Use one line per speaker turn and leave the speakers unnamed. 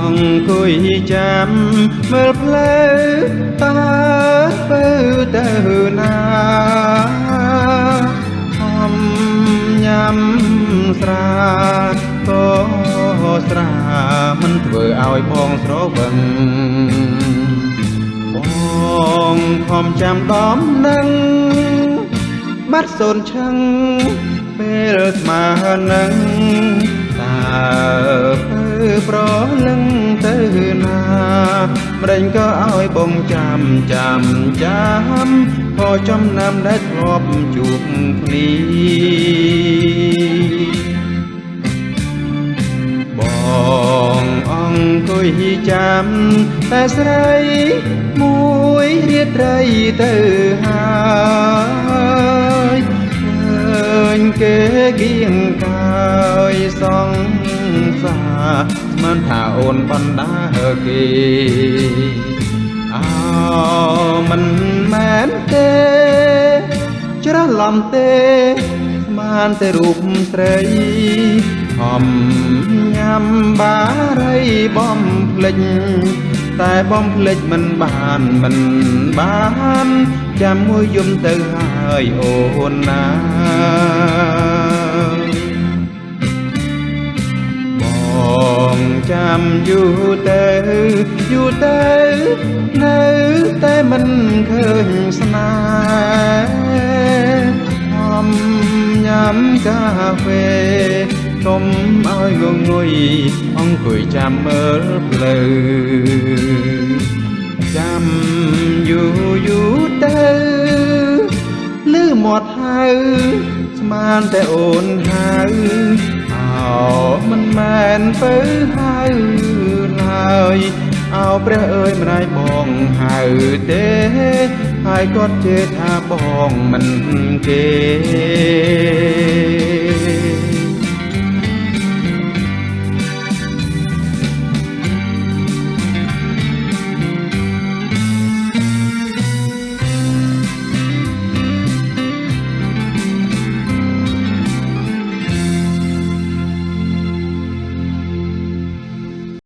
អង្គុយចាំមើលផ្លូវតើទៅណាអំញ៉ាំស្រាក៏ស្រាមិនធ្វើឲ្យបងស្រវឹងបងខំចាំដំនឹងបាត់សូនឆឹងពេលស្មើនឹងតើទៅប្រលឹងទៅណាម្ដេចក៏ឲ្យបងចាំក៏ចំណាំដែលធ្លាប់ជួបគ្នាបងអង្គុយចាំតែស្រីមួយរាត្រីទៅហើយឃើញគេគៀងកាយសងសាស្មានថាអូនបណ្ដាគេអើមិនមែនទេច្រឡំទេស្មានតែរូបស្រីហំញ៉ាំបារីបំភ្លេចតែបំភ្លេចមិនបានចាំមួយយំទៅហើយអូនណាបងចាំយូរទៅនៅតែមិនឃើញស្នេហ៍ហំញ៉ាំកាហ្វេកុំឲ្យងងុយអង្គុយចាំមើលផ្លូវចាំយូរទៅលឺមាត់ហៅស្មានតែអូនហៅអោមិនមែនទៅហៅឡើយអោព្រះអើយម្ដាយបងហៅទេហើយគាត់ជេរថាបងមិនគេ